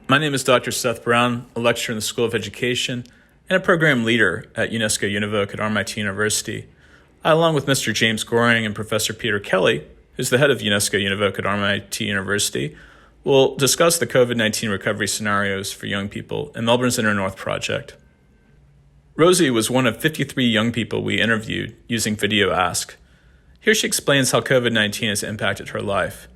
My name is Dr. Seth Brown, a lecturer in the School of Education and a program leader at UNESCO UNEVOC at RMIT University. I, along with Mr. James Goring and Professor Peter Kelly, who's the head of UNESCO UNEVOC at RMIT University, will discuss the COVID-19 recovery scenarios for young people in Melbourne's Inner North project. Rosie was one of 53 young people we interviewed using Video Ask. Here she explains how COVID-19 has impacted her life.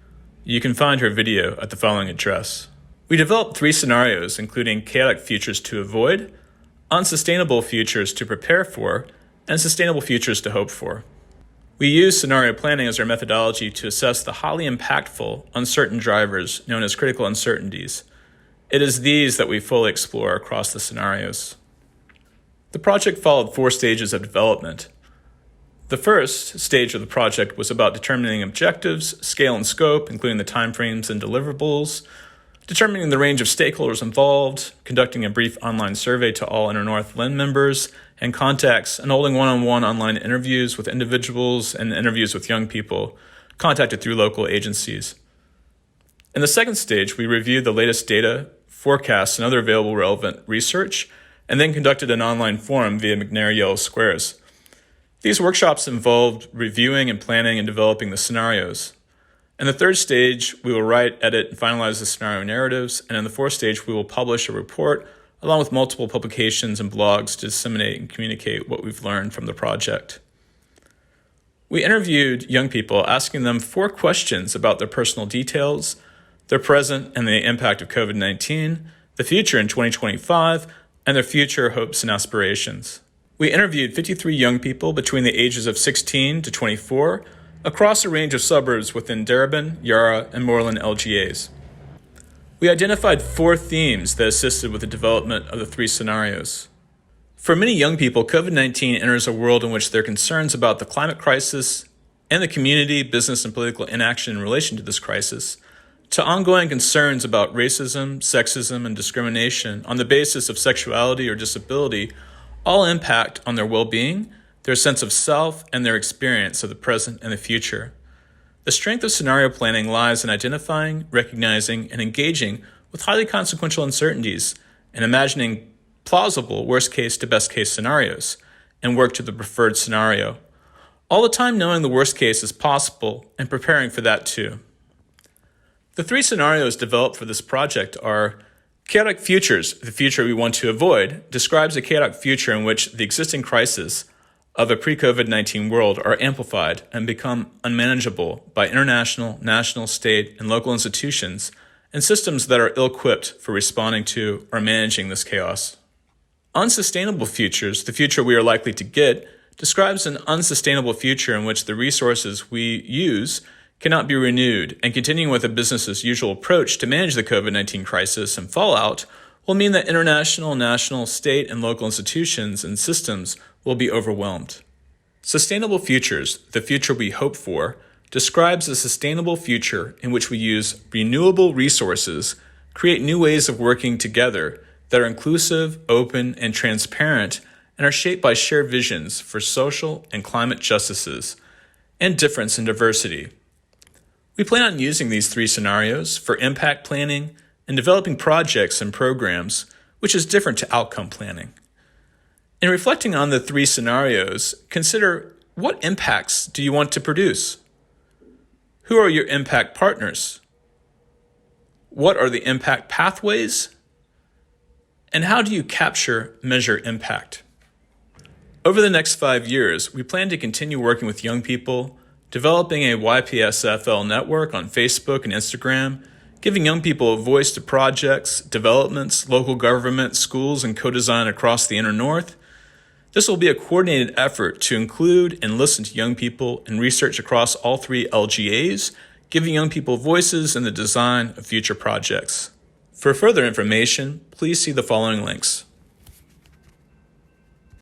You can find her video at the following address. We developed 3 scenarios, including chaotic futures to avoid, unsustainable futures to prepare for, and sustainable futures to hope for. We use scenario planning as our methodology to assess the highly impactful, uncertain drivers known as critical uncertainties. It is these that we fully explore across the scenarios. The project followed 4 stages of development. The first stage of the project was about determining objectives, scale and scope, including the timeframes and deliverables, determining the range of stakeholders involved, conducting a brief online survey to all Inner North LIN members and contacts, and holding one-on-one online interviews with individuals and interviews with young people contacted through local agencies. In the second stage, we reviewed the latest data, forecasts, and other available relevant research, and then conducted an online forum via McNair Yellow Squares. These workshops involved reviewing and planning and developing the scenarios. In the third stage, we will write, edit, and finalize the scenario narratives, and in the fourth stage, we will publish a report along with multiple publications and blogs to disseminate and communicate what we've learned from the project. We interviewed young people, asking them 4 questions about their personal details, their present and the impact of COVID-19, the future in 2025, and their future hopes and aspirations. We interviewed 53 young people between the ages of 16 to 24, across a range of suburbs within Darebin, Yarra, and Moreland LGAs. We identified 4 themes that assisted with the development of the 3 scenarios. For many young people, COVID-19 enters a world in which their concerns about the climate crisis and the community, business, and political inaction in relation to this crisis, to ongoing concerns about racism, sexism, and discrimination on the basis of sexuality or disability all impact on their well-being, their sense of self, and their experience of the present and the future. The strength of scenario planning lies in identifying, recognizing, and engaging with highly consequential uncertainties and imagining plausible worst-case to best-case scenarios and work to the preferred scenario. All the time knowing the worst case is possible and preparing for that too. The 3 scenarios developed for this project are chaotic futures, the future we want to avoid, describes a chaotic future in which the existing crisis of a pre-COVID-19 world are amplified and become unmanageable by international, national, state, and local institutions and systems that are ill-equipped for responding to or managing this chaos. Unsustainable futures, the future we are likely to get, describes an unsustainable future in which the resources we use cannot be renewed, and continuing with a business-as-usual approach to manage the COVID-19 crisis and fallout will mean that international, national, state, and local institutions and systems will be overwhelmed. Sustainable futures, the future we hope for, describes a sustainable future in which we use renewable resources, create new ways of working together that are inclusive, open, and transparent, and are shaped by shared visions for social and climate justices, and difference and diversity. We plan on using these 3 scenarios for impact planning and developing projects and programs, which is different to outcome planning. In reflecting on the 3 scenarios, consider what impacts do you want to produce? Who are your impact partners? What are the impact pathways? And how do you measure impact? Over the next 5 years, we plan to continue working with young people, developing a YPSFL network on Facebook and Instagram, giving young people a voice to projects, developments, local government, schools, and co-design across the Inner North. This will be a coordinated effort to include and listen to young people and research across all 3 LGAs, giving young people voices in the design of future projects. For further information, please see the following links.